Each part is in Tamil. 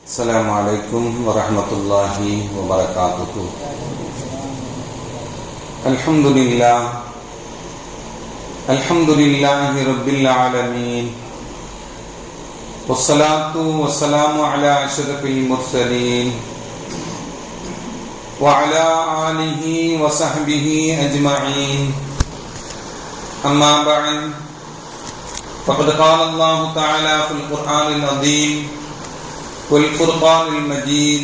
السلام عليكم ورحمة الله وبركاته. الحمد لله رب العالمين، والصلاة والسلام على أشرف المرسلين وعلى آله وصحبه أجمعين. أما بعد، فقد قال الله تعالى في القرآن العظيم والفرقان المجيد: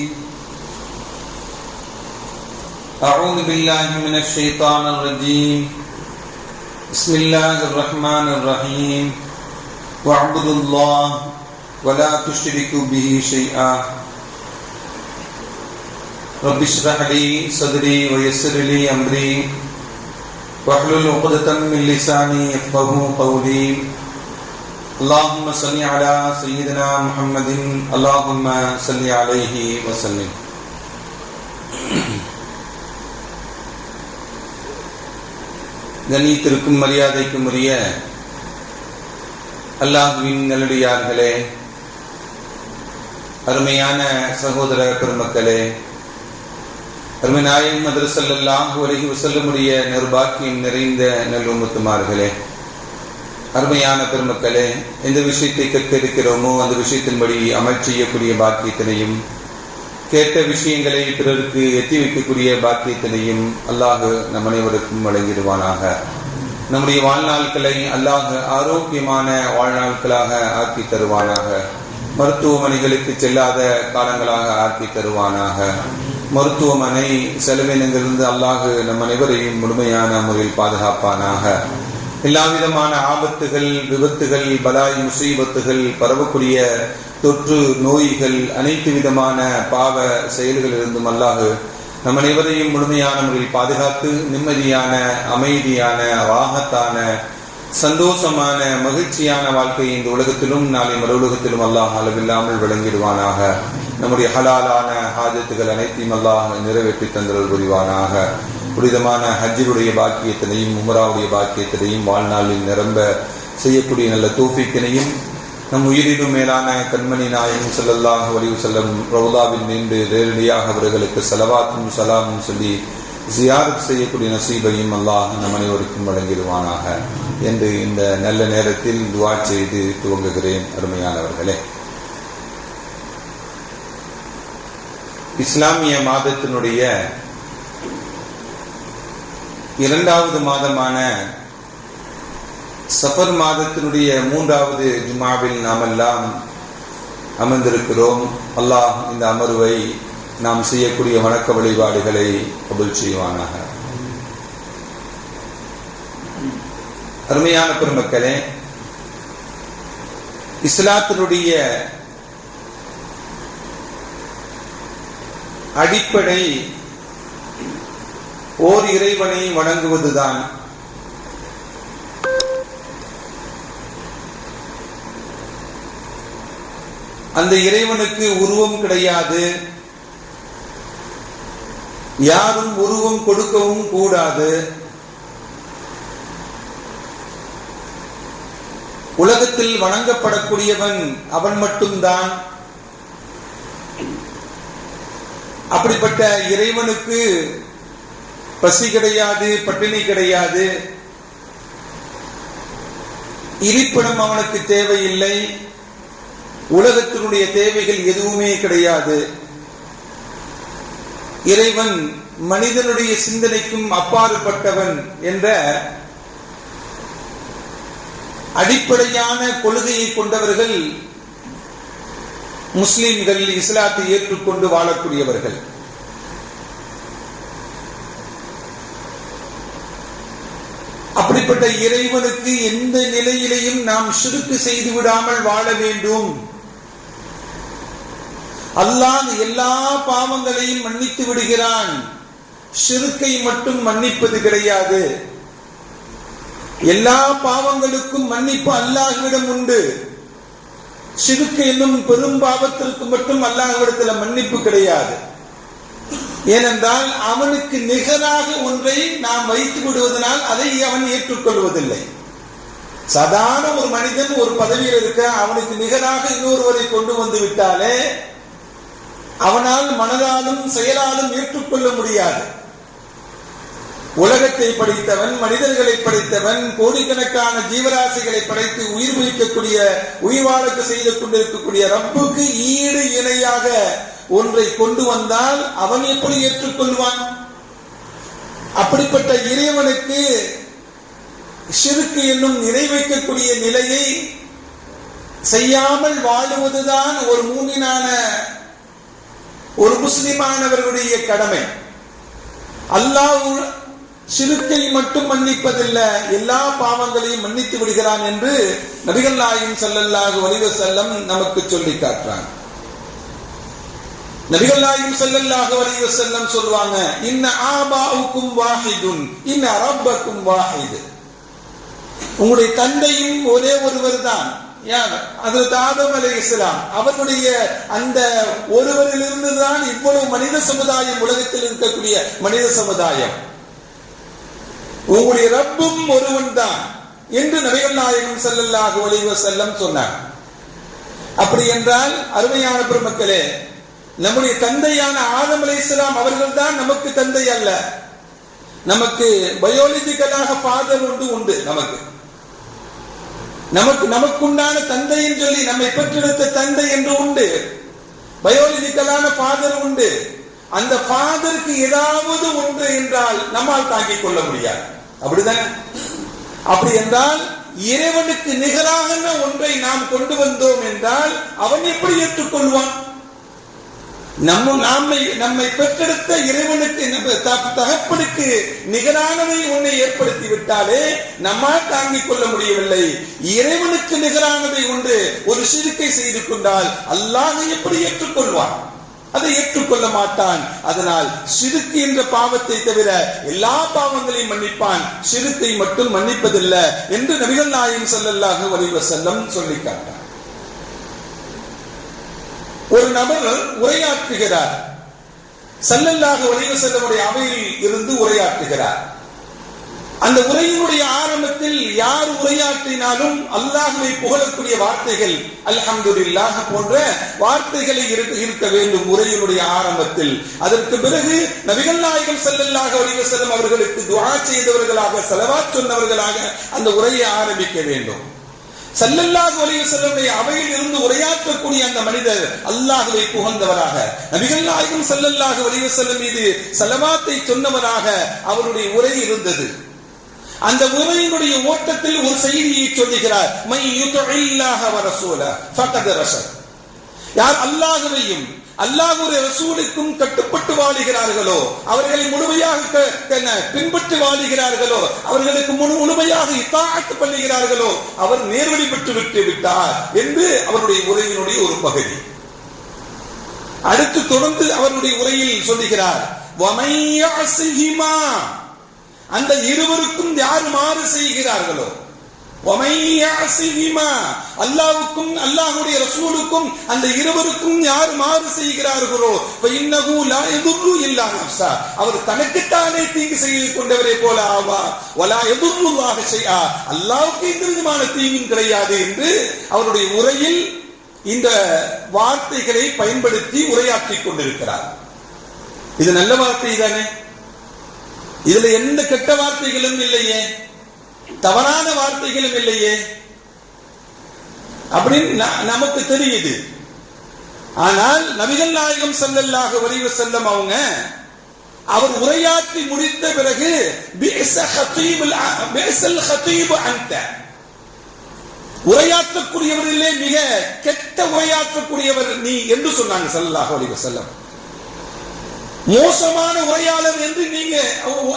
أعوذ بالله من الشيطان الرجيم، بسم الله الرحمن الرحيم، واعبدوا الله ولا تشركوا به شيئا، رب اشرح لي صدري ويسر لي أمري واحلل عقدة من لساني يفقهوا قولي. اللهم صل على سيدنا محمد، اللهم صل عليه وسلم. கண்ணியத்திற்கும் மரியாதைக்கும் உரிய அல்லாஹ்வின் நல்லடியார்களே, அருமையான சகோதர பெருமக்களே, அருமை நாயகம் ஹஜ்ரத் ஸல்லல்லாஹு அலைஹி வஸல்லமுடைய நிர்பாக்கியம் நிறைந்த நல்லும்மத்துமார்களே, அருமையான பெருமக்களே, எந்த விஷயத்தை கற்க இருக்கிறோமோ அந்த விஷயத்தின்படி அமல் செய்யக்கூடிய பாக்கியத்தினையும், கேட்ட விஷயங்களை பிறருக்கு எத்தி வைக்கக்கூடிய பாக்கியத்தினையும் அல்லாஹ் நம் அனைவருக்கும் வழங்கிடுவானாக. நம்முடைய வாழ்நாட்களை அல்லாஹ் ஆரோக்கியமான வாழ்நாட்களாக ஆக்கி தருவானாக. மருத்துவமனைகளுக்கு செல்லாத காலங்களாக ஆக்கி தருவானாக. மருத்துவமனை செலவினங்களிலிருந்து அல்லாஹ் நம் அனைவரையும் முழுமையான முறையில் பாதுகாப்பானாக. எல்லா விதமான ஆபத்துகள், விபத்துகள், பலாய் முசீபத்துகள், பரவக்கூடிய தொற்று நோய்கள், அனைத்து விதமான பாவ செயல்களிலிருந்தும் அல்லாஹ் நம் அனைவரையும் முழுமையான முறையில் பாதுகாத்து நிம்மதியான, அமைதியான, ராகத்தான, சந்தோஷமான, மகிழ்ச்சியான வாழ்க்கை இந்த உலகத்திலும் நாளை மறு உலகத்திலும் அல்லாஹ் அளவில்லாமல் வழங்கிடுவானாக. நம்முடைய ஹலாலான ஹாஜத்துகள் அனைத்தையும் அல்லாஹ் நிறைவேற்றி தந்தல் புரிவானாக. புனிதமான ஹஜ்ஜுடைய பாக்கியத்தினையும் உம்ராவுடைய பாக்கியத்தினையும் வாழ்நாளில் நிரம்ப செய்யக்கூடிய நல்ல தௌஃபீக்கினையும் நம் உயிரினும் மேலான கண்மணி நாயகம் ஸல்லல்லாஹு அலைஹி வஸல்லம் ரவுதாவில் நின்று நேரடியாக அவர்களுக்கு ஸலவாத்தும் ஸலாமும் சொல்லி ஜியாரத் செய்யக்கூடிய நசீபையும் அல்லாஹ் நம் அனைவருக்கும் வழங்கிடுவானாக என்று இந்த நல்ல நேரத்தில் துஆ செய்து துவங்குகிறேன். அருமையானவர்களே, இஸ்லாமிய மாதத்தினுடைய இரண்டாவது மாதமான சஃபர் மாதத்தினுடைய 3வது ஜுமாவில் நாம் எல்லாம் அமர்ந்திருக்கிறோம். அல்லாஹ் இந்த அமர்வை நாம் செய்யக்கூடிய வணக்க வழிபாடுகளை கபூல் செய்வானாக. அருமையான பெருமக்களே, இஸ்லாத்தினுடைய அடிப்படை ஓர் இறைவனை வணங்குவதுதான். அந்த இறைவனுக்கு உருவம் கிடையாது, யாரும் உருவம் கொடுக்கவும் கூடாது. உலகத்தில் வணங்கப்படக்கூடியவன் அவன் மட்டும்தான். அப்படிப்பட்ட இறைவனுக்கு பசி கிடையாது, பட்டினி கிடையாது, இருப்பிடம் அவனுக்கு தேவையில்லை, உலகத்தினுடைய தேவைகள் எதுவுமே கிடையாது. இறைவன் மனிதனுடைய சிந்தனைக்கும் அப்பாற்பட்டவன் என்ற அடிப்படையான கொள்கையை கொண்டவர்கள் முஸ்லிம்கள், இஸ்லாத்தை ஏற்றுக்கொண்டு வாழக்கூடியவர்கள். அப்படிப்பட்ட இறைவனுக்கு எந்த நிலையிலையும் நாம் ஷிர்க் செய்து விடாமல் வாழ வேண்டும். அல்லாஹ் எல்லா பாவங்களையும் மன்னித்து விடுகிறான், ஷிர்க்கை மட்டும் மன்னிப்பது கிடையாது. எல்லா பாவங்களுக்கும் மன்னிப்பு அல்லாஹ்விடம் உண்டு. ஷிர்க் என்னும் பெரும் பாவத்திற்கு மட்டும் அல்லாஹ்விடத்தில் மன்னிப்பு கிடையாது. ஏனென்றால் அவனுக்கு நிகராக ஒன்றை நாம் வைத்து விடுவதனால் அதை அவன் ஏற்றுக்கொள்வதில்லை. சாதாரண ஒரு மனிதன் ஒரு பதவியில் இருக்க அவனுக்கு நிகராக இன்னொருவரை கொண்டு வந்து விட்டாலே அவனால் மனதாலும் செயலாலும் ஏற்றுக்கொள்ள முடியாது. உலகத்தை படைத்தவன், மனிதர்களை படைத்தவன், கோடிக்கணக்கான ஜீவராசிகளை படைத்து உயிர் வைக்கக்கூடிய, உயிர் வாழக்க செய்து கொண்டிருக்கக்கூடிய ரப்புக்கு ஈடு இணையாக ஒன்றை கொண்டு வந்தால் அவன் எப்படி ஏற்றுக்கொள்வான்? அப்படிப்பட்ட இறைவனுக்கு ஷிர்க் என்னும் இணை வைக்கக்கூடிய நிலையை செய்யாமல் வாழுவதுதான் ஒரு மூமினான, ஒரு முஸ்லிமானவர்களுடைய கடமை. அல்லாஹ் ஷிர்க்கை மட்டும் மன்னிப்பதில்லை, எல்லா பாவங்களையும் மன்னித்து விடுகிறான் என்று நபிகள் நாயகம் ஸல்லல்லாஹு அலைஹி வஸல்லம் நமக்கு சொல்லி காட்டுறாங்க. நபிகள் நாயகம் ஸல்லல்லாஹு அலைஹி வஸல்லம் சொல்வாங்க, இன்ன ஆபாஉக்கும் வாஹிதுன் இன்ன ரப்பக்கும் வாஹித். உங்களுடைய தந்தையும் ஒரே ஒருவர் தான். யார்? ஹஜ்ரத் ஆதம் அலைஹிஸ்ஸலாம். அவருடைய அந்த ஒருவரிலிருந்து தான் இவ்வளவு மனித சமுதாயம், உலகத்தில் இருக்கக்கூடிய மனித சமுதாயம். உங்களுடைய ரப்பும் ஒருவன் தான் என்று நபிகள் நாயகம் ஸல்லல்லாஹு அலைஹி வஸல்லம் சொன்னார். அப்படி என்றால் அருமையான பெருமக்களே, நம்முடைய தந்தையான ஆதம் அலைஹிஸ்ஸலாம் அவர்கள் தான் நமக்கு தந்தை அல்ல. நமக்கு பயோலஜிக்கலாக ஃபாதர் உண்டு. நமக்குண்டான தந்தைன்னு சொல்லி நம்மை பெற்றெடுத்த தந்தை என்று உண்டு. பயோலஜிக்கலான ஃபாதர் உண்டு. அந்த ஃபாதருக்கு ஏதாவது ஒன்று என்றால் நம்மால் தாங்கிக் கொள்ள முடியாது. அப்படிதானே? அப்படி என்றால் இறைவனுக்கு நிகராக ஒன்றை நாம் கொண்டு வந்தோம் என்றால் அவன் எப்படி ஏற்றுக்கொள்வான்? நம்மை பெற்றெடுத்த இறைவனுக்கு, தகப்பனுக்கு நிகரானதை ஒன்றை ஏற்படுத்தி விட்டாலே நம்மால் தாங்கிக் கொள்ள முடியவில்லை. இறைவனுக்கு நிகரானதை ஒன்று ஒரு ஷிர்க்கை செய்து கொண்டால் அல்லாஹ் எப்படி ஏற்றுக்கொள்வான்? அதை ஏற்றுக்கொள்ள மாட்டான். அதனால் ஷிர்க் என்ற பாவத்தை தவிர எல்லா பாவங்களையும் மன்னிப்பான், ஷிர்க்கை மட்டும் மன்னிப்பதில்லை என்று நபிகள் நாயகம் ஸல்லல்லாஹு அலைஹி வஸல்லம் சொல்லி காட்டார். ஒரு நபர் உரையாற்றுகிறார். ஸல்லல்லாஹு அலைஹி வஸல்லமுடைய அவையில் இருந்து உரையாற்றுகிறார். அந்த உரையினுடைய ஆரம்பத்தில் யார் உரையாற்றினாலும் அல்லாஹ்வை புகழக்கூடிய வார்த்தைகள், அல்ஹம்துலில்லாஹ் போன்ற வார்த்தைகளை இருக்க வேண்டும் உரையினுடைய ஆரம்பத்தில். அதற்கு பிறகு நபிகள் நாயகம் ஸல்லல்லாஹு அலைஹி வஸல்லம் அவர்களுக்கு துஆ செய்தவர்களாக, ஸலவாத் சொன்னவர்களாக அந்த உரையை ஆரம்பிக்க வேண்டும். ஸல்லல்லாஹு அலைஹி வஸல்லம் அவையில் இருந்து உரையாற்றக்கூடிய அந்த மனிதர் அல்லாஹ்வை புகழ்ந்தவராக, நபிகள் நாயகம் ஸல்லல்லாஹு அலைஹி வஸல்லம் மீது ஸலவாத்தை சொன்னவராக அவருடைய உரை இருந்தது. அந்த உரையினுடைய ஓட்டத்தில் ஒரு செய்தியை சொல்லுகிறார். மை யுத்இல்லாஹ வ ரசூலஹு ஃபகத் ரஷத். யார் அல்லாஹ்வையும் அல்லாஹ்வுடைய ரசூலுக்கும் கட்டுப்பட்டு வாழுகிறார்களோ, அவர்களை முழுமையாக பின்பற்றி வாழுகிறார்களோ, அவர்களுக்கு முழுமையாக இத்தாஅத் பண்ணுகிறார்களோ, அவர் நேர்வழி பெற்று விட்டார் என்று அவருடைய உரையினுடைய ஒரு பகுதி. அடுத்து தொடர்ந்து அவருடைய உரையில் சொல்லுகிறார், வமை யஸிஹிமா. அந்த இருவருக்கும் யார் மாறு செய்கிறார்களோ, அல்லாஹ்வுக்கும் அல்லாஹ்வுடைய ரசூலுக்கும் அந்த இருவருக்கும் யார் மாறு செய்கிறார்களோ, ஃபஇன்னஹு லா யதுர்ரு இல்லா நஃப்ஸா. அவர் தனக்குத்தானே தீங்கு செய்து கொண்டவரே போல ஆவார். வலா யதுர்ருல்லாஹ ஷைஆ. அல்லாஹ்வுக்கு எந்த விதமான தீங்கும் கிடையாது என்று அவருடைய உரையில் இந்த வார்த்தைகளை பயன்படுத்தி உரையாற்றிக் கொண்டிருக்கிறார். இது நல்ல வார்த்தை தானே? இதுல எந்த கெட்ட வார்த்தைகளும் இல்லையே, தவறான வார்த்தைகளும் இல்லையே அப்படின்னு நமக்கு தெரியுது. ஆனால் நபிகள் நாயகம் ஸல்லல்லாஹு அலைஹி வஸல்லம் அவர் உரையாற்றி முடித்த பிறகு பிஸல் ஹதீப் அன்த, உரையாற்றக்கூடியவரிலே மிக கெட்ட உரையாற்றக்கூடியவர் நீ என்று சொன்னாங்க ஸல்லல்லாஹு அலைஹி வஸல்லம். மோசமான உரையாளர் என்று நீங்க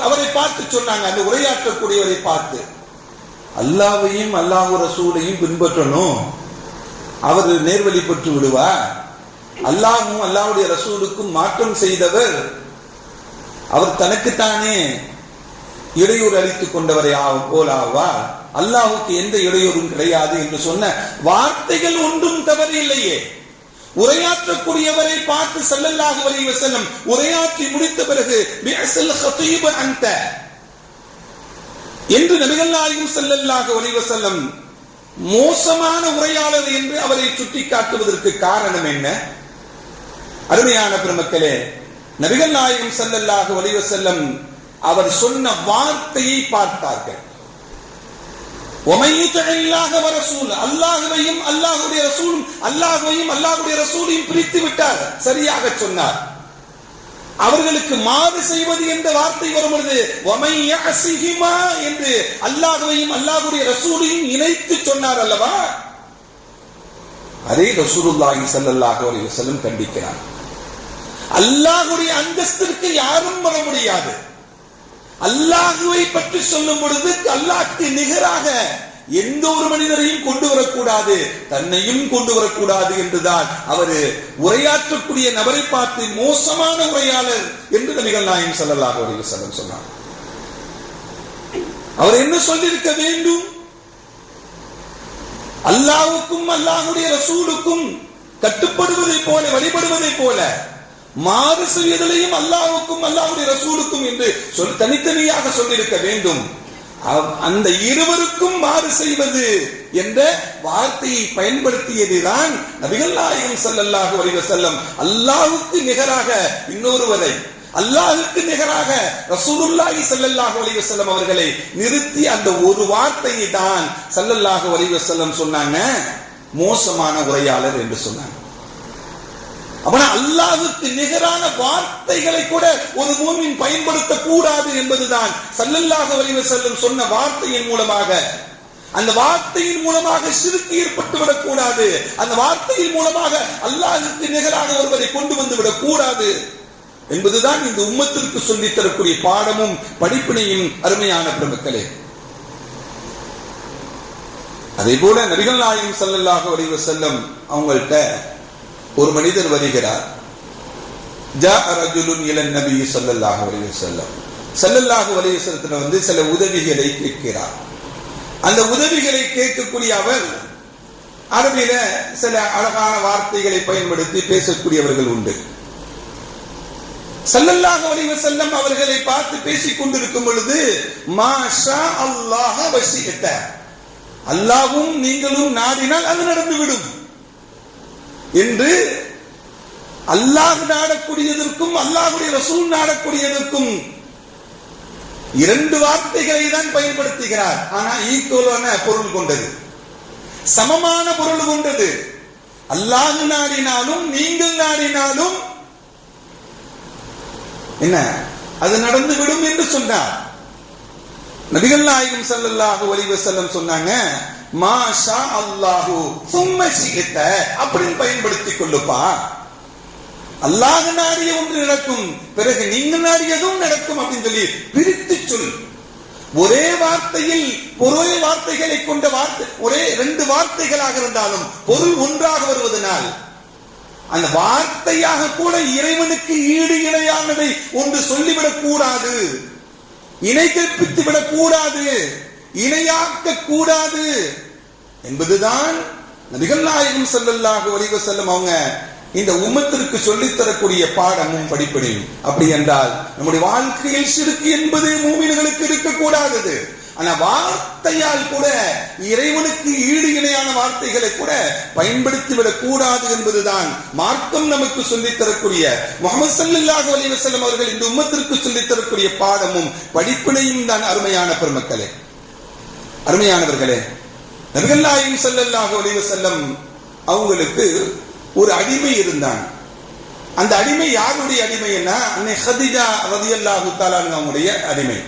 அவரை பார்த்து சொன்னாங்க. அந்த உரையாற்றக்கூடியவரை பார்த்து, அல்லாஹ்வையும் அல்லாஹ் ரசூலையும் பின்பற்றணும், அவர் நேர்வழி பெற்று விடுவார். அல்லாஹ்வும் அல்லாஹ்வுடைய ரசூலுக்கும் மாற்றம் செய்தவர், அவர் தனக்குத்தானே இடையூறு அளித்துக் கொண்டவரை போலாவார். அல்லாஹ்வுக்கு எந்த இடையூறும் கிடையாது என்று சொன்ன வார்த்தைகள் ஒன்றும் தவறு இல்லையே. உரையாற்றக்கூடியவரை பார்த்து ஸல்லல்லாஹு அலைஹி வஸல்லம் உரையாற்றி முடித்த பிறகு பிஸல் ஹதீப் அன்த என்று நபிகள் நாயகம் ஸல்லல்லாஹு அலைஹி வஸல்லம் மோசமான உரையாளர் என்று அவரை சுட்டிக்காட்டுவதற்கு காரணம் என்ன? அருமையான பெருமக்களே, நபிகள் நாயகம் ஸல்லல்லாஹு அலைஹி வஸல்லம் அவர் சொன்ன வார்த்தையை பார்த்தார்கள். அல்லாஹுவையும் அல்லாஹுடைய ரசூலும் அல்லாஹுவையும் அல்லாஹுடைய ரசூலையும் பிரித்து விட்டார், சரியாக சொன்னார். அவர்களுக்கு மாறு செய்வது என்ற வார்த்தை வரும் பொழுது என்று அல்லாஹுவையும் அல்லாஹுடைய ரசூலையும் இணைத்து சொன்னார் அல்லவா, அதே ரசூலுல்லாஹி ஸல்லல்லாஹு அலைஹி வஸல்லம் கண்டிக்கிறார். அல்லாஹுடைய அந்தஸ்திற்கு யாரும் வர முடியாது. அல்லாஹுவை பற்றி சொல்லும் பொழுது அல்லாஹ்க்கு நிகராக எந்த ஒரு மனிதரையும் கொண்டு வரக்கூடாது, தன்னையும் கொண்டு வரக்கூடாது என்றுதான் அவர் உரையாற்றக்கூடிய நபரை பார்த்து மோசமான உரையாளர் என்று நபிகள் நாயகம் ஸல்லல்லாஹு அலைஹி வஸல்லம் சொன்னார். அவர் என்ன சொல்லியிருக்க வேண்டும்? அல்லாஹ்வுக்கும் அல்லாஹ்வுடைய ரசூலுக்கும் கட்டுப்படுவதை போல, வழிபடுவதை போல மாறு செய்வதிலையும் அல்லாஹ்வுக்கும் அல்லாஹ்வுடைய ரசூலுக்கும் என்று தனித்தனியாக சொல்லியிருக்க வேண்டும். அந்த இருவருக்கும் மாறு செய்வது என்ற வார்த்தையை பயன்படுத்தியதுதான் நபிகள் நாயகம் ஸல்லல்லாஹு அலைஹி வஸல்லம் அல்லாஹ்வுக்கு நிகராக இன்னொருவரை, அல்லாஹ்வுக்கு நிகராக ரசூலுல்லாஹி ஸல்லல்லாஹு அலைஹி வஸல்லம் அவர்களை நிறுத்தி அந்த ஒரு வார்த்தையை தான் ஸல்லல்லாஹு அலைஹி வஸல்லம் சொன்னாங்க மோசமான உரையாளர் என்று சொன்னாங்க. அப்பனா அல்லாஹ்வுக்கு நிகரான வார்த்தைகளை கூட ஒரு மூமின் பயன்படுத்த கூடாது என்பதுதான் ஸல்லல்லாஹு அலைஹி வஸல்லம் சொன்ன வார்த்தையின் மூலமாக, அந்த வார்த்தையின் மூலமாக ஷிர்க் ஏற்பட்டு விடக்கூடாது, அந்த வார்த்தையின் மூலமாக அல்லாஹ்வுக்கு நிகரான ஒருவரை கொண்டு வந்து விடக்கூடாது என்பதுதான் இந்த உம்மத்திற்கு சொல்லித் தரக்கூடிய பாடமும் படிப்பினையும். அருமையான பெருமக்களே, அதே போல நபிகள் நாயகம் ஸல்லல்லாஹு அலைஹி வஸல்லம் அவங்கள்ட்ட ஒரு மனிதர் வருகிறார். ஜாஅ ரஜுலுன் இலன் நபி ஸல்லல்லாஹு அலைஹி வஸல்லம், ஸல்லல்லாஹு அலைஹி வஸல்லம் வந்து சில உதவிகளை கேட்கிறார். அந்த உதவிகளை கேட்கக்கூடிய அவர் அரபியில சில அழகான வார்த்தைகளை பயன்படுத்தி பேசக்கூடியவர்கள் உண்டு. ஸல்லல்லாஹு அலைஹி வஸல்லம் அவர்களை பார்த்து பேசிக் கொண்டிருக்கும் பொழுது மாஷா அல்லாஹ வஷிஅத, அல்லாஹ்வும் நீங்களும் நாடினால் அது நடந்துவிடும் என்று அல்லாஹ் நாடக்கூடியதற்கும் அல்லாஹ்வுடைய ரசூல் நாடக்கூடியதற்கும் இரண்டு வார்த்தைகளை தான் பயன்படுத்துகிறார். ஆனா ஈக்குவலான பொருள் கொண்டது, சமமான பொருள் கொண்டது. அல்லாஹ் நாடினாலும் நீங்கள் நாடினாலும் என்ன அது நடந்துவிடும் என்று சொன்னார். நபிகள் நாயகம் ஸல்லல்லாஹு அலைஹி வஸல்லம் சொன்னாங்க மாஷா அல்லாஹு சும்ம ஷிஅத, அப்படின்னு பயன்படுத்திக் கொள்ளுப்பா. அல்லாஹ் நாடிய ஒன்று நடக்கும், பிறகு நீங்க நாடியதும் நடக்கும் அப்படின்னு சொல்லி பிரித்து சொல். ஒரே வார்த்தையில் ஒரே வார்த்தைகளை கொண்ட வார்த்தை, ஒரே ரெண்டு வார்த்தைகளாக இருந்தாலும் பொருள் ஒன்றாக வருவதனால் அந்த வார்த்தையாக கூட இறைவனுக்கு ஈடு இணையானதை ஒன்று சொல்லிவிடக் கூடாது, இணை கற்பித்து விடக் கூடாது, இணையாக்க கூடாது என்பதுதான் நபிகள் நாயகம் ஸல்லல்லாஹு அலைஹி வஸல்லம் அவங்க இந்த உம்மத்திற்கு சொல்லித் தரக்கூடிய பாடமும் படிப்படியும். அப்படி என்றால் நம்முடைய வாழ்க்கையில் ஷிர்க் என்பது மூமின்களுக்கு இருக்கக்கூடாதது. ஆனா வார்த்தையால் கூட இறைவனுக்கு ஈடு இணையான வார்த்தைகளை கூட பயன்படுத்திவிடக் கூடாது என்பதுதான் மார்க்கம் நமக்கு சொல்லித் தரக்கூடிய, முஹம்மது ஸல்லல்லாஹு அலைஹி வஸல்லம் அவர்கள் இந்த உம்மத்திற்கு சொல்லித் தரக்கூடிய பாடமும் படிப்பினையும் தான். அருமையான பெருமக்களே, அருமையானவர்களே, நபிகள் நாயகம் ஸல்லல்லாஹு அலைஹி வஸல்லம் அவங்களுக்கு ஒரு அடிமை இருந்தான். அந்த அடிமை யாருடைய அடிமைன்னா அன்னை ஹதீஜா ரலியல்லாஹு தஆலா அவங்களுடைய அடிமை.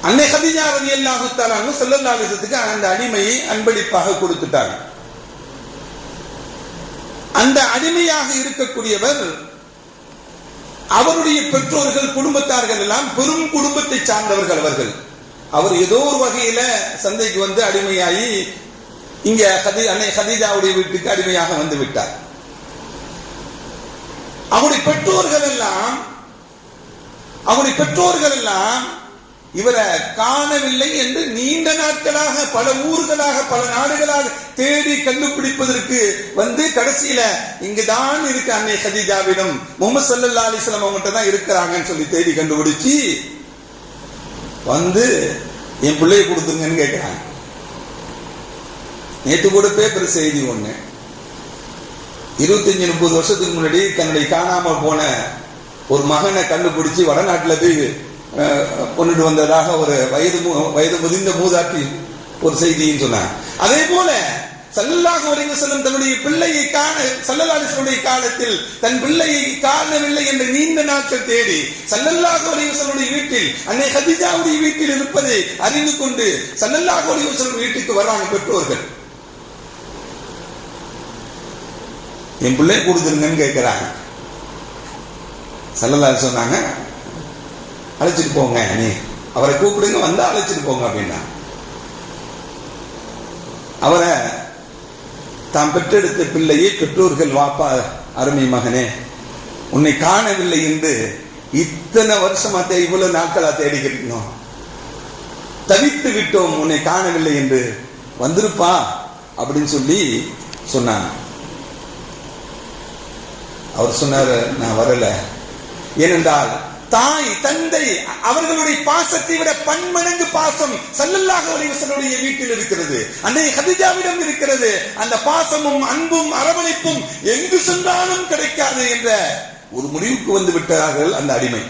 அன்னை ஹதீஜா ரலியல்லாஹு தஆலா ஸல்லல்லாஹு அலைஹி வஸல்லம் அந்த அடிமையை அன்பளிப்பாக கொடுத்துட்டாங்க. அந்த அடிமையாக இருக்கக்கூடியவர் அவருடைய பெற்றோர்கள் குடும்பத்தார்கள் எல்லாம் பெரும் குடும்பத்தை சார்ந்தவர்கள். அவர் ஏதோ ஒரு வகையில சந்தைக்கு வந்து அடிமையாகி இங்க அன்னை ஹதீஜாவுடைய வீட்டுக்கு அடிமையாக வந்து விட்டார். அவருடைய பெற்றோர்கள் எல்லாம் இவரை காணவில்லை என்று நீண்ட நாட்களாக பல ஊர்களாக பல நாடுகளாக தேடி கண்டுபிடிப்பதற்கு வந்து கடைசியில இங்குதான் இருக்கு அன்னை ஹதீஜாவிடம், முஹம்மது ஸல்லல்லாஹு அலைஹி வஸல்லம் அவங்ககிட்ட தான் இருக்கிறாங்கன்னு சொல்லி தேடி கண்டுபிடிச்சு வந்து என் பிள்ளையை கொடுத்துருங்கன்னு கேட்கிறாங்க. நேற்று கூட பேப்பர் செய்தி ஒண்ணு, 25-30 வருஷத்துக்கு முன்னாடி தன்னுடைய காணாம போன ஒரு மகனை கண்டுபிடிச்சு வடநாட்டுல போய் கொண்டுட்டு வந்ததாக ஒரு வயது முதிர்ந்த மூதாட்டி ஒரு செய்தின்னு சொன்னாங்க. அதே போல ஸல்லல்லாஹு அலைஹி வஸல்லம் தன்னுடைய பிள்ளையை ஸல்லல்லாஹு அலைஹி வஸல்லம் காலத்தில் தன் பிள்ளையை காணவில்லை என்று நீண்ட நாட்கள் தேடி ஸல்லல்லாஹு அலைஹி வஸல்லம் வீட்டில் அன்னை கதீஜாவுடைய வீட்டில் இருப்பதை அறிந்து கொண்டு ஸல்லல்லாஹு அலைஹி வஸல்லம் வீட்டுக்கு வர்றாங்க பெற்றோர்கள். என் பிள்ளை கொடுத்துருங்கன்னு கேட்கிறாங்க. ஸல்லல்லாஹு அலைஹி சொன்னாங்க, அழைச்சிட்டு போங்க, நீ அவரை கூப்பிடுங்க, வந்தா அழைச்சிட்டு போங்க அப்படின்னா. அவரை தாம் பெற்றெடுத்த பிள்ளையை பெற்றோர்கள், வாப்பா அருமை மகனே உன்னை காணவில்லை என்று இத்தனை வருஷமா இவ்வளவு நாட்களா தேடிக்கிறோம், தவித்து விட்டோம், உன்னை காணவில்லை என்று வந்திருப்பா அப்படின்னு சொல்லி சொன்னாங்க. அவர் சொன்னார், நான் வரல. ஏனென்றால் தாய் தந்தை அவர்களுடைய பாசத்தை விட பன்மடங்கு பாசம் ஸல்லல்லாஹு அலைஹி வஸல்லம் வீட்டில் இருக்கிறது, அன்னை கதீஜாவிடம் இருக்கிறது. அந்த பாசமும் அன்பும் அரவணைப்பும் எங்கு சென்றாலும் கிடைக்காது என்ற ஒரு முடிவுக்கு வந்து விட்டார்கள் அந்த அடிமை.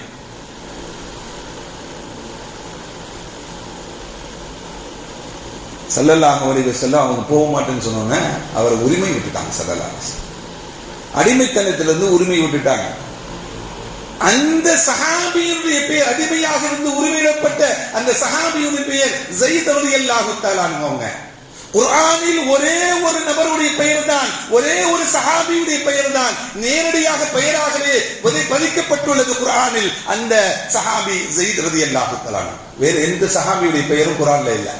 ஸல்லல்லாஹு அலைஹி வஸல்லம் அவங்க போக மாட்டேன்னு சொன்னோன்னே அவரை உரிமை விட்டுட்டாங்க. ஸல்லல்லாஹு அலைஹி வஸல்லம் அடிமைத்தனத்திலிருந்து உரிமை விட்டுட்டாங்க. அந்த சஹாபியுடைய பெயர், அடிமையாக இருந்து உரிமையிடப்பட்ட அந்த சஹாபியுடைய பெயர் ஸைத் ரலியல்லாஹு தஆலா அன்ஹு. குர்ஆனில் ஒரே ஒரு நபருடைய பெயர் தான், ஒரே ஒரு சஹாபியுடைய பெயர் தான் நேரடியாக பெயராகவே பதிக்கப்பட்டுள்ளது குர்ஆனில். அந்த சஹாபி ஸைத் ரலியல்லாஹு தஆலா. வேற எந்த சஹாபியுடைய பெயரும் குர்ஆன்ல இல்லை.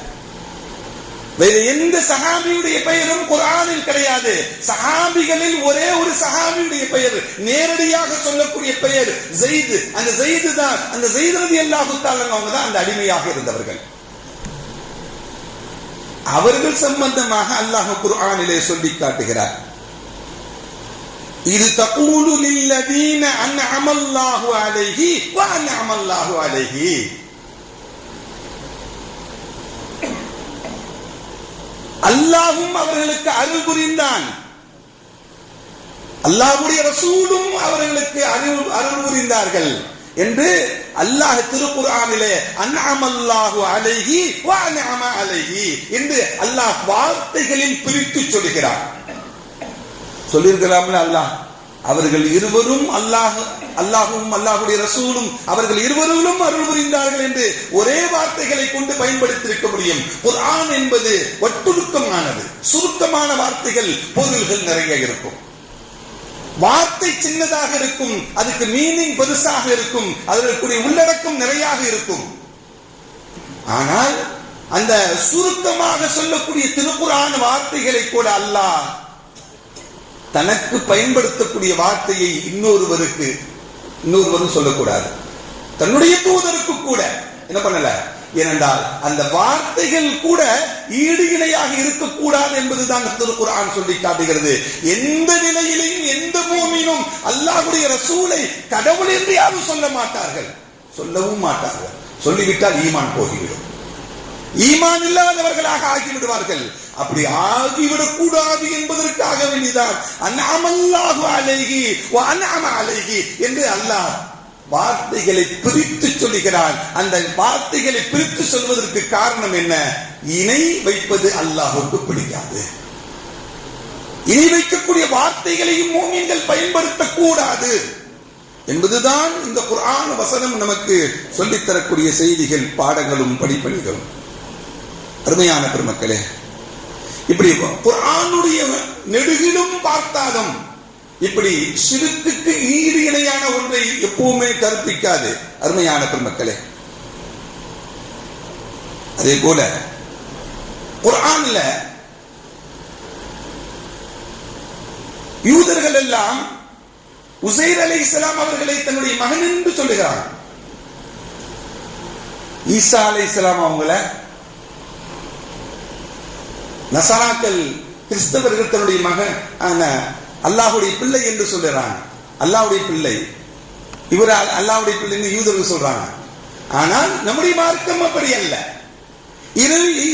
வேற எந்த சஹாபியுடைய பெயரும் குர்ஆனில் கிடையாது. சஹாபிகளில் ஒரே ஒரு சஹாபியுடைய பெயர் நேரடியாக சொல்லக்கூடிய பெயர் ஸைத். அந்த ஸைத் தான், அந்த ஸைத் ரலியல்லாஹு தஆலா அவங்க தான் அந்த அடிமையாக இருந்தவர்கள். அவர்கள் சம்பந்தமாக அல்லாஹ் குர்ஆனிலே சொல்லி காட்டுகிறார், இது தகூலு லில்லதீன அன்அமல்லாஹு அலைஹி வ அன்அமல்லாஹு அலைஹி. அல்லாஹ்வும் அவர்களுக்கு அருள் புரிந்தான், அல்லாஹ்வுடைய ரசூலும் அவர்களுக்கு அருள் புரிந்தார்கள் என்று அல்லாஹ் திருக்குர்ஆனிலே அன்அமல்லாஹு அலைஹி வ அன்அம அலைஹி என்று அல்லாஹ் வார்த்தைகளில் பிரித்து சொல்கிறார். சொல்லியிருக்கலாம்ல அல்லாஹ், அவர்கள் இருவரும் அல்லாஹ்வும் அல்லாஹ்வுடைய ரசூலும் அவர்கள் இருவரும் அருள் புரிந்தார்கள் என்று ஒரே வார்த்தைகளை கொண்டு பயன்படுத்தியிருக்க முடியும். குர்ஆன் என்பது ஒட்டுருக்கமானது, சுருக்கமான வார்த்தைகள், பொருள்கள் நிறைய இருக்கும். வார்த்தை சின்னதாக இருக்கும், அதுக்கு மீனிங் பெருசாக இருக்கும், அதற்குரிய உள்ளடக்கம் நிறையாக இருக்கும். ஆனால் அந்த சுருக்கமாக சொல்லக்கூடிய திருக்குர்ஆன் வார்த்தைகளை கூட அல்லாஹ் தனக்கு பயன்படுத்தக்கூடிய வார்த்தையை இன்னொருவரும் சொல்லக்கூடாது. தன்னுடைய தூதருக்கு கூட என்ன பண்ணல, ஏனென்றால் அந்த வார்த்தைகள் கூட ஈடு இணையாக இருக்கக்கூடாது என்பதுதான் திருக்குர்ஆன் சொல்லி காட்டுகிறது. எந்த நிலையிலும் எந்த மூமினும் அல்லாஹ்வுடைய ரசூலை கடவுள் என்று யாரும் சொல்ல மாட்டார்கள், சொல்லவும் மாட்டார்கள். சொல்லிவிட்டால் ஈமான் போய்விடும், ஈமான் இல்லாதவர்களாக ஆகிவிடுவார்கள். அப்படி ஆகிவிடக் கூடாது என்பதற்காக வேண்டிதான் அன்அமல்லாஹு அலைஹி வ அன்அம அலைஹி என்று அல்லாஹ் வார்த்தைகளை பிரித்து சொல்லுகிறான். அந்த வார்த்தைகளை பிரித்து சொல்வதற்கு காரணம் என்ன? இணை வைப்பது அல்லாஹ்வுக்கு பிடிக்காது. இணை வைக்கக்கூடிய வார்த்தைகளையும் மூமின்கள் பயன்படுத்தக் கூடாது என்பதுதான் இந்த குர்ஆன் வசனம் நமக்கு சொல்லித்தரக்கூடிய செய்திகள், பாடங்களும் படிப்பணிகளும். அருமையான பெருமக்களே, இப்படி குர்ஆனுடைய நெடுகிலும் பார்த்தாலும் இப்படி ஷிர்க்குக்கு ஈடு இணையான ஒன்றை எப்பவுமே கற்பிக்காது. அருமையான பெருமக்களே, அதே போல குர்ஆன்ல யூதர்கள் எல்லாம் உஸைர் அலைஹிஸ்ஸலாம் அவர்களை தன்னுடைய மகன் என்று சொல்லுகிறார். ஈசா அலைஹிஸ்ஸலாம் அவங்கள நஸராக்கள் கிறிஸ்தவர்கள் தன்னுடைய மகன் அல்லாஹ்வுடைய பிள்ளை என்று சொல்றாங்க. அல்லாஹ்வுடைய பிள்ளை, இவர் அல்லாஹ்வுடைய பிள்ளைன்னு யூதர்கள் சொல்றாங்க. ஆனால் நம்முடைய மார்க்கம் அப்படி அல்ல.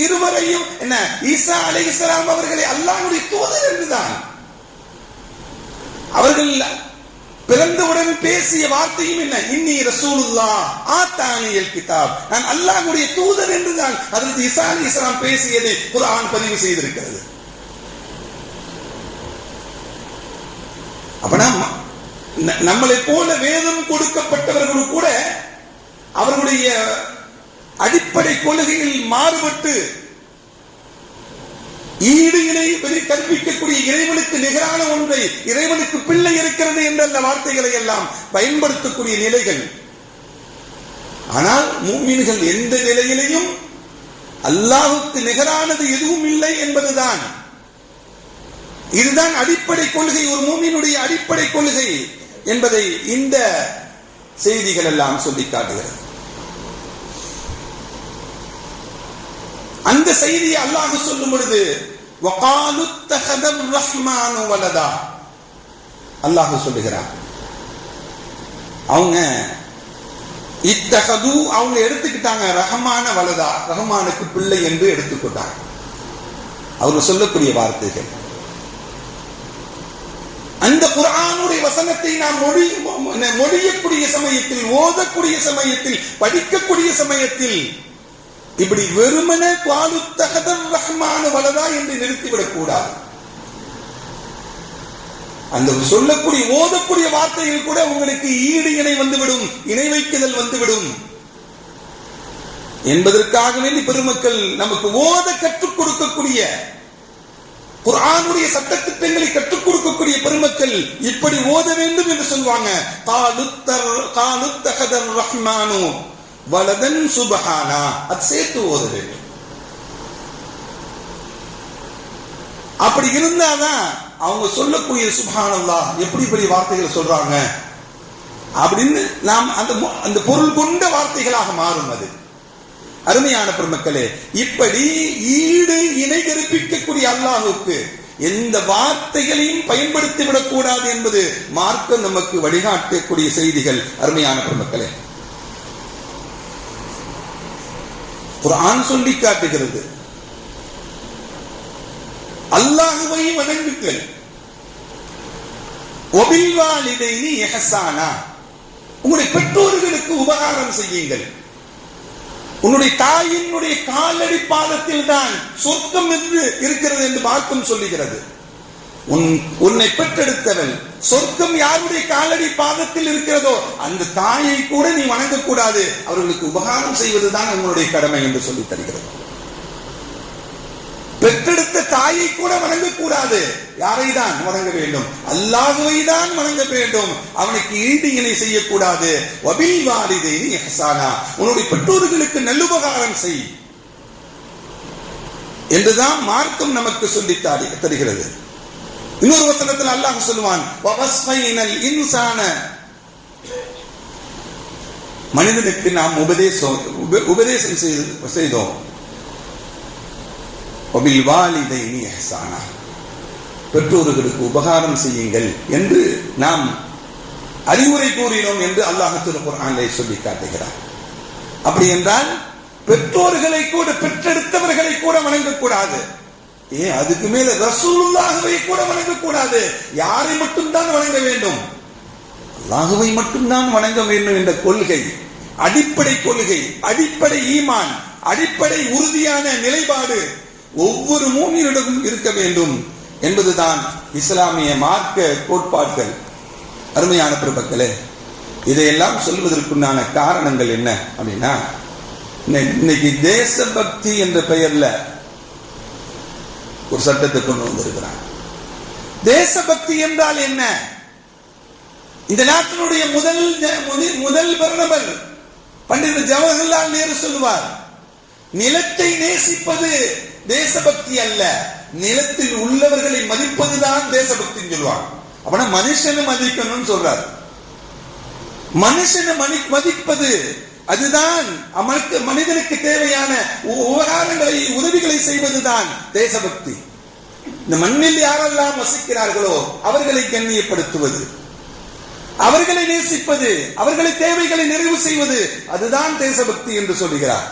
இருவரையும் என்ன, ஈசா அலைஹிஸ்ஸலாம் அவர்களை அல்லாஹ்வுடைய தூதர் என்றுதான், அவர்கள் பிறந்தவுடன் பேசிய வார்த்தையும் என்ன? இன்னி ரசூலுல்லாஹ் ஆத்தானியல் கிதாப், நான் அல்லாஹ்வுடைய தூதர் என்று தான் ஹஜ்ரத் ஈசா அலைஹிஸ்ஸலாம் பேசியதை குர்ஆன் பதிவு செய்திருக்கிறது. அப்ப நம்மளை போல வேதம் கொடுக்கப்பட்டவர்களும் கூட அவர்களுடைய அடிப்படை கொள்கையில் மாறுபட்டு ஈடு இணை கற்பிக்கக்கூடிய இறைவனுக்கு நிகரான ஒன்றை, இறைவனுக்கு பிள்ளை இருக்கிறது என்ற அந்த வார்த்தைகளை எல்லாம் பயன்படுத்தக்கூடிய நிலைகள். ஆனால் முஃமின்கள் எந்த நிலையிலையும் அல்லாஹ்வுக்கு நிகரானது எதுவும் இல்லை என்பதுதான், இதுதான் அடிப்படை கொள்கை, ஒரு முஃமினுடைய அடிப்படை கொள்கை என்பதை இந்த செய்திகள் எல்லாம் சொல்லி காட்டுகிறது. அந்த செய்தியை அல்லாஹ் சொல்லும் பொழுது வகாலு தஹதர் ரஹ்மானு வலதா, அல்லாஹ் சொல்லுகிறார், அவங்க இத்தகது, அவங்க எடுத்துக்கிட்டாங்க ரஹ்மான வலதா, ரஹ்மானுக்கு பிள்ளை என்று எடுத்துக்கொண்டாங்க. அவர் சொல்லக்கூடிய வார்த்தைகள். அந்த குர்ஆனுடைய வசனத்தை நாம் மொழியக்கூடிய சமயத்தில், ஓதக்கூடிய சமயத்தில், படிக்கக்கூடிய சமயத்தில் இப்படி வெறுமன குவாலு தஹதர் ரஹ்மான வலதா என்று நிறுத்திவிடக் கூடாது. அந்த சொல்லக்கூடிய ஓதக்கூடிய வார்த்தைகள் கூட உங்களுக்கு ஈடு இணை வந்துவிடும், இணை வைக்குதல் வந்துவிடும் என்பதற்காக வேண்டி பெருமக்கள் நமக்கு ஓத கற்றுக் கொடுக்கக்கூடிய, குர்ஆனுடைய சட்டத்திட்டங்களை கற்றுக் கொடுக்கக்கூடிய பெருமக்கள் இப்படி ஓத வேண்டும் என்று சொல்வாங்க. காலு தஹதர் ரஹ்மானு வலதன் சுபஹானா, அது சேர்த்து ஓத வேண்டும். அப்படி இருந்தாதான் அவங்க சொல்லக்கூடிய சுப்ஹானல்லாஹ் எப்படி இப்படி வார்த்தைகள் சொல்றாங்க அப்படின்னு நாம் அந்த பொருள் கொண்ட வார்த்தைகளாக மாறும். அது அருமையான பெருமக்களே, இப்படி ஈடு இணை கற்பிக்கக்கூடிய அல்லாஹ்வுக்கு எந்த வார்த்தைகளையும் பயன்படுத்திவிடக் கூடாது என்பது மார்க்கம் நமக்கு வழிகாட்டக்கூடிய செய்திகள். அருமையான பெருமக்களே, குர்ஆன் சொல்லி காட்டுகிறது, அல்லாஹ்வை வணங்குங்கள், வபில் வாலிதைனி இஹ்சானா, உங்களுடைய பெற்றோர்களுக்கு உபகாரம் செய்யுங்கள். உன்னுடைய தாயினுடைய காலடி பாதத்தில் தான் சொர்க்கம் என்று இருக்கிறது என்று மார்க்கம் சொல்லுகிறது. உன்னை பெற்றெடுத்தவன் சொர்க்கம் யாருடைய காலடி பாதத்தில் இருக்கிறதோ அந்த தாயை கூட நீ வணங்கக்கூடாது, அவர்களுக்கு உபகாரம் செய்வதுதான் உங்களுடைய கடமை என்று சொல்லி தருகிறது. பெற்றெடுத்த தாயை கூட வணங்கக்கூடாது. யாரை தான் வணங்க வேண்டும்? அல்லாஹ்வை தான் வணங்க வேண்டும். அவனுக்கு ஈடு இணை செய்யக்கூடாது. வபில் வாலிதைனி இஹ்சானா, உன்னுடைய பெற்றோர்களுக்கு நல்லுபகாரம் செய் என்றுதான் மார்க்கம் நமக்கு சொல்லி தருகிறது. இன்னொரு வசனத்தில் அல்லாஹ் சொல்லுவான், வவஸ்ஸைனல் இன்சான, மனிதனுக்கு நாம் உபதேசம் செய்தோம். வபில் வாலிதைனி இஹ்சானா, பெற்றோர்களுக்கு உபகாரம் செய்யுங்கள் என்று நாம் அறிவுரை கூறினோம் என்று அல்லாஹ் திருக்குர்ஆனிலே சொல்லி காட்டுகிறார். அப்படி என்றால் பெற்றோர்களை கூட, பெற்றெடுத்தவர்களை கூட வணங்கக்கூடாது. அதுக்கு மேல ரசூலுல்லாஹ்வை கூட வணங்கக்கூடாது. யாரை மட்டும்தான் வணங்க வேண்டும்? அல்லாஹ்வை மட்டும்தான் வணங்க வேண்டும் என்ற கொள்கை, அடிப்படை கொள்கை, அடிப்படை ஈமான், அடிப்படை உறுதியான நிலைப்பாடு ஒவ்வொரு மூமினிடமும் இருக்க வேண்டும் என்பதுதான் இஸ்லாமிய மார்க்க கோட்பாடுகள். அருமையான பெருமக்களே, இதையெல்லாம் சொல்வதற்குண்டான காரணங்கள் என்ன அப்படின்னா, இன்னைக்கு தேசபக்தி என்ற பெயர்ல ஒரு சட்டத்தை கொண்டு வந்திருக்கிறார். தேசபக்தி என்றால் என்ன? இந்த நாட்டினுடைய முதல் பிரதமர் பண்டிட் ஜவஹர்லால் நேரு சொல்லுவார், நிலத்தை நேசிப்பது தேசபக்தி அல்ல, நிலத்தில் உள்ளவர்களை மதிப்பதுதான் தேசபக்தின்னு சொல்லுவாங்க. அப்பனா மனுஷனை மதிக்கணும்னு சொல்றாரு. மனுஷனை மதிப்பது அதுதான் மனிதனுக்கு தேவையான உபகாரங்களை, உதவிகளை செய்வதுதான் தேசபக்தி. இந்த மண்ணில் யாரெல்லாம் வசிக்கிறார்களோ அவர்களை கண்ணியப்படுத்துவது, அவர்களை நேசிப்பது, அவர்களை தேவைகளை நிறைவு செய்வது, அதுதான் தேசபக்தி என்று சொல்லுகிறார்.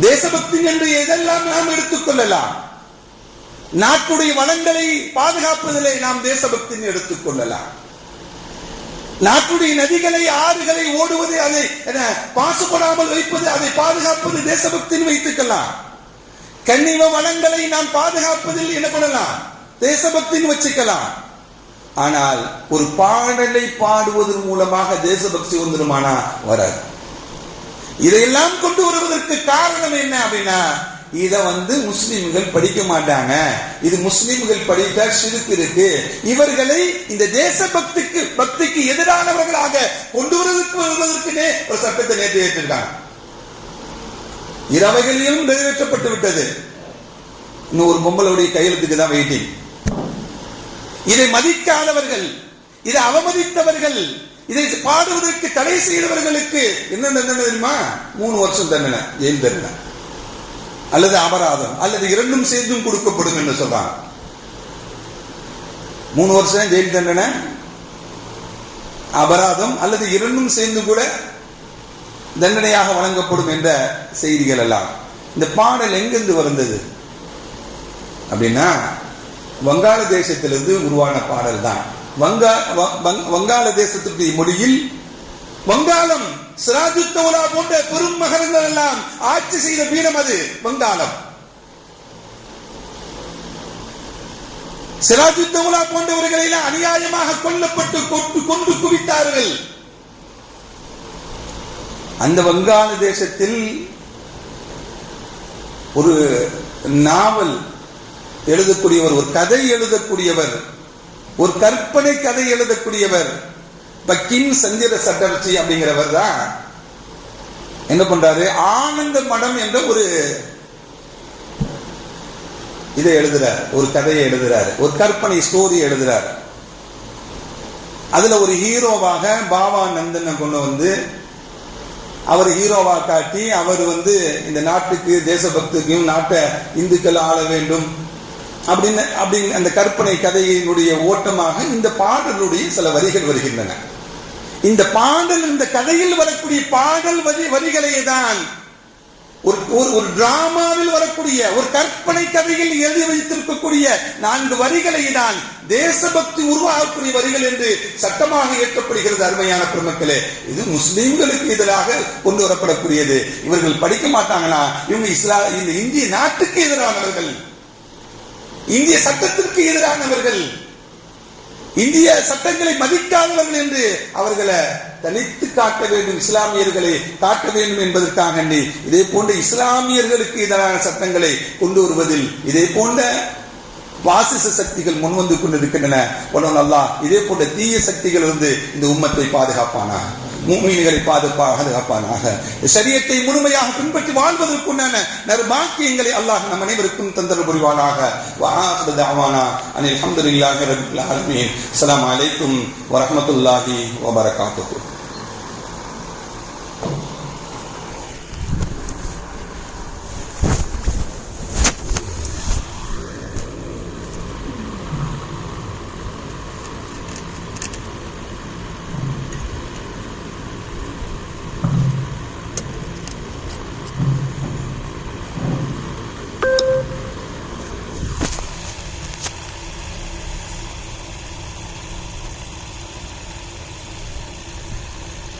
தேசபக்தி என்று எதெல்லாம் நாம் எடுத்துக்கொள்ளலாம். நாட்டுடைய வளங்களை பாதுகாப்பதிலே நாம் தேசபக்தியை எடுத்துக் கொள்ளலாம். நாட்டுடைய நதிகளை ஆறுகளை ஓடுவது, அதை பாசுபடாமல் வைப்பது, அதை பாதுகாப்பது தேசபக்தின்னு வைத்துக்கலாம். கண்ணிவ வளங்களை நாம் பாதுகாப்பதில் என்ன பண்ணலாம், தேசபக்தின்னு வச்சுக்கலாம். ஆனால் ஒரு பாடலை பாடுவதன் மூலமாக தேசபக்தி வந்துடுமானா வராது. இதையெல்லாம் கொண்டு வருவதற்கு காரணம் என்ன அப்படின்னா, இத முஸ்லிம்கள் படிக்க மாட்டாங்க, இது முஸ்லிம்கள் படித்தா ஷிர்க் இருக்கு, இவர்களை இந்த தேசபக்திக்கு எதிரானவர்களாக கொண்டு வருவதற்குனே ஒரு சட்டத்தை நேற்று ஏற்றிருக்காங்க. இரவைகளிலும் நிறைவேற்றப்பட்டு விட்டது. இன்னும் ஒரு பொம்பளுடைய கையெழுத்துக்கு தான் வெயிட்டிங். இதை மதிக்காதவர்கள், இதை அவமதித்தவர்கள், இதை பாடுவதற்கு தடை செய்தவர்களுக்கு என்ன தண்டனை தெரியுமா? 3 வருஷம் தண்டனை, ஜெயில் தண்டனை, அல்லது அபராதம், அல்லது இரண்டும் சேர்ந்தும் கொடுக்கப்படும் என்று சொல்றாங்க. 3 வருஷம் ஜெயில் தண்டனை, அபராதம், அல்லது இரண்டும் சேர்ந்து கூட தண்டனையாக வழங்கப்படும் என்ற செய்திகள் எல்லாம். இந்த பாடல் எங்கிருந்து வந்தது அப்படின்னா, வங்காளதேசத்திலிருந்து உருவான பாடல் தான். வங்காளதேசத்துடைய மொழியில் வங்காளம், சிராஜுத்தௌலா போன்ற பெரும் மகரங்கள் எல்லாம் ஆட்சி செய்த பீடம் அது வங்காளம். சிராஜுத்தௌலா போன்றவர்களை எல்லாம் அநியாயமாக கொல்லப்பட்டு கொண்டு குவித்தார்கள். அந்த வங்காள தேசத்தில் ஒரு நாவல் எழுதக்கூடியவர், ஒரு கதை எழுதக்கூடியவர், ஒரு கற்பனை கதை எழுதக்கூடியவர் பக்கிம் சந்திர சட்டர்ஜி அப்படிங்கிறவர் தான் என்ன பண்றாரு, ஆனந்த மடம் என்ற ஒரு இதை எழுதுறார், ஒரு கதையை எழுதுறாரு, ஒரு கற்பனை ஸ்டோரி எழுதுறாரு. அதுல ஒரு ஹீரோவாக பாபா நந்தனை கொண்டு வந்து அவர் ஹீரோவா காட்டி, அவர் இந்த நாட்டுக்கு தேசபக்திக்கும் நாட்டை இந்துக்கள் ஆள வேண்டும் அப்படின்னு அந்த கற்பனை கதையினுடைய ஓட்டமாக இந்த பாடலுடைய சில வரிகள் வருகின்றன. இந்த பாடல், இந்த கதையில் வரக்கூடிய பாடல் வரிகளை தான் ஒரு டிராமாவில் வரக்கூடிய ஒரு கற்பனை கதையில் எழுதி வைத்திருக்கக்கூடிய 4 வரிகளை தான் தேசபக்தி உருவாகக்கூடிய வரிகள் என்று சட்டமாக ஏற்கப்படுகிறது. அருமையான பெருமக்களே, இது முஸ்லிம்களுக்கு எதிராக கொண்டு வரப்படக்கூடியது. இவர்கள் படிக்க மாட்டாங்களா? இவங்க இந்த இந்திய நாட்டுக்கு எதிரானவர்கள், இந்திய சட்டத்திற்கு எதிரானவர்கள், இந்திய சட்டங்களை மதிக்காதவர்கள் என்று அவர்களை தனித்து காட்ட வேண்டும், இஸ்லாமியர்களை காட்ட வேண்டும் என்பதற்காக இதே போன்ற இஸ்லாமியர்களுக்கு எதிரான சட்டங்களை கொண்டு வருவதில் இதே போன்ற பாசிச சக்திகள் முன்வந்து கொண்டிருக்கின்றன. அல்லாஹ் இதே போன்ற தீய சக்திகள் இருந்து இந்த உம்மத்தை பாதுகாப்பானாக, முஃமின்களை பாதுகாப்பானாக. ஷரியத்தை முழுமையாக பின்பற்றி வாழ்வதற்குண்டான நற்பாக்கியங்களை அல்லாஹ் நம் அனைவருக்கும் தந்தல் புரிவானாக. வஆகிரு தஅவானா அனில் ஹம்துலில்லாஹி ரப்பில் ஆலமீன். அஸ்ஸலாமு அலைக்கும் வரஹ்மத்துல்லாஹி வபரகாத்துஹு.